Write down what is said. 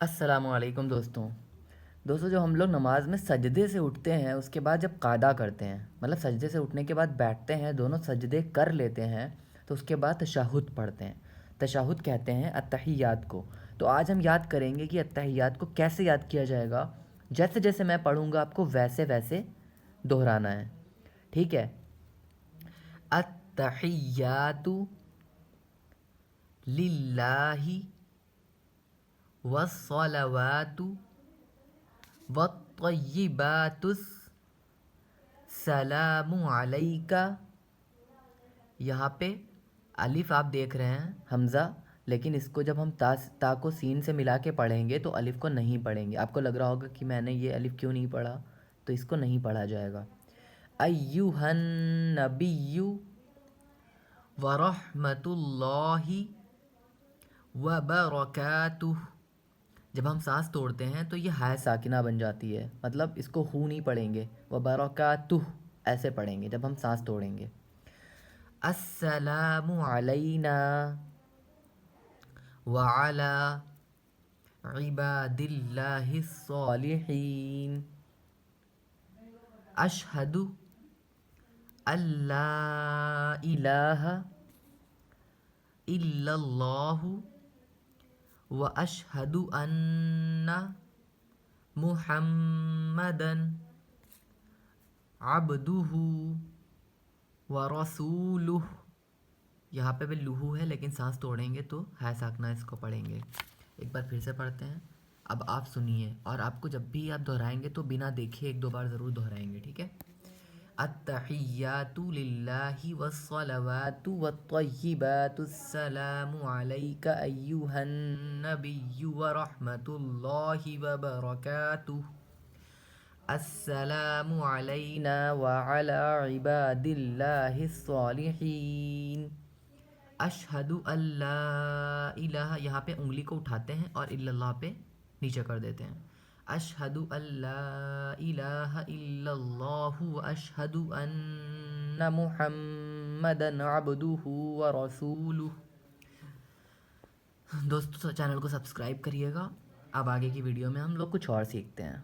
السلام علیکم دوستوں، جو ہم لوگ نماز میں سجدے سے اٹھتے ہیں اس کے بعد جب قعدہ کرتے ہیں، مطلب سجدے سے اٹھنے کے بعد بیٹھتے ہیں، دونوں سجدے کر لیتے ہیں تو اس کے بعد تشہد پڑھتے ہیں۔ تشہد کہتے ہیں التحیات کو۔ تو آج ہم یاد کریں گے کہ التحیات کو کیسے یاد کیا جائے گا۔ جیسے جیسے میں پڑھوں گا آپ کو ویسے ویسے دہرانا ہے، ٹھیک ہے؟ التحیات للہ والصلوات والطیبات السلام علیکہ۔ یہاں پہ الف آپ دیکھ رہے ہیں حمزہ، لیکن اس کو جب ہم تا کو سین سے ملا کے پڑھیں گے تو الف کو نہیں پڑھیں گے۔ آپ کو لگ رہا ہوگا کہ میں نے یہ الف کیوں نہیں پڑھا، تو اس کو نہیں پڑھا جائے گا۔ ایھا النبی ورحمۃ اللہ وبرکاتہ۔ جب ہم سانس توڑتے ہیں تو یہ ہائے ساکنہ بن جاتی ہے، مطلب اس کو ہو نہیں پڑھیں گے، وبرکاتہ ایسے پڑھیں گے جب ہم سانس توڑیں گے۔ السلام علینا وعلی عباد اللہ الصالحین۔ اشہد ان لا الہ الا اللہ واشہد ان محمدا عبدہ ورسولہ۔ یہاں پہ بھی لہو ہے لیکن سانس توڑیں گے تو ہے ساکنہ، اس کو پڑھیں گے۔ ایک بار پھر سے پڑھتے ہیں، اب آپ سنیے، اور آپ کو جب بھی آپ دہرائیں گے تو بنا دیکھے ایک دو بار ضرور دہرائیں گے، ٹھیک ہے؟ التحیات للہ والصلوات والطیبات السلام علیک ایھا النبی ورحمۃ اللہ وبرکاتہ۔ السلام علینا وعلی عباد اللہ الصالحین۔ اشہد ان لا الہ، یہاں پہ انگلی کو اٹھاتے ہیں اور الا اللہ پہ نیچے کر دیتے ہیں۔ اشہد ان لا الہ الا اللہ واشہد ان محمدا عبدہ ورسولہ۔ دوستو چینل کو سبسکرائب کریے گا۔ اب آگے کی ویڈیو میں ہم لوگ کچھ اور سیکھتے ہیں۔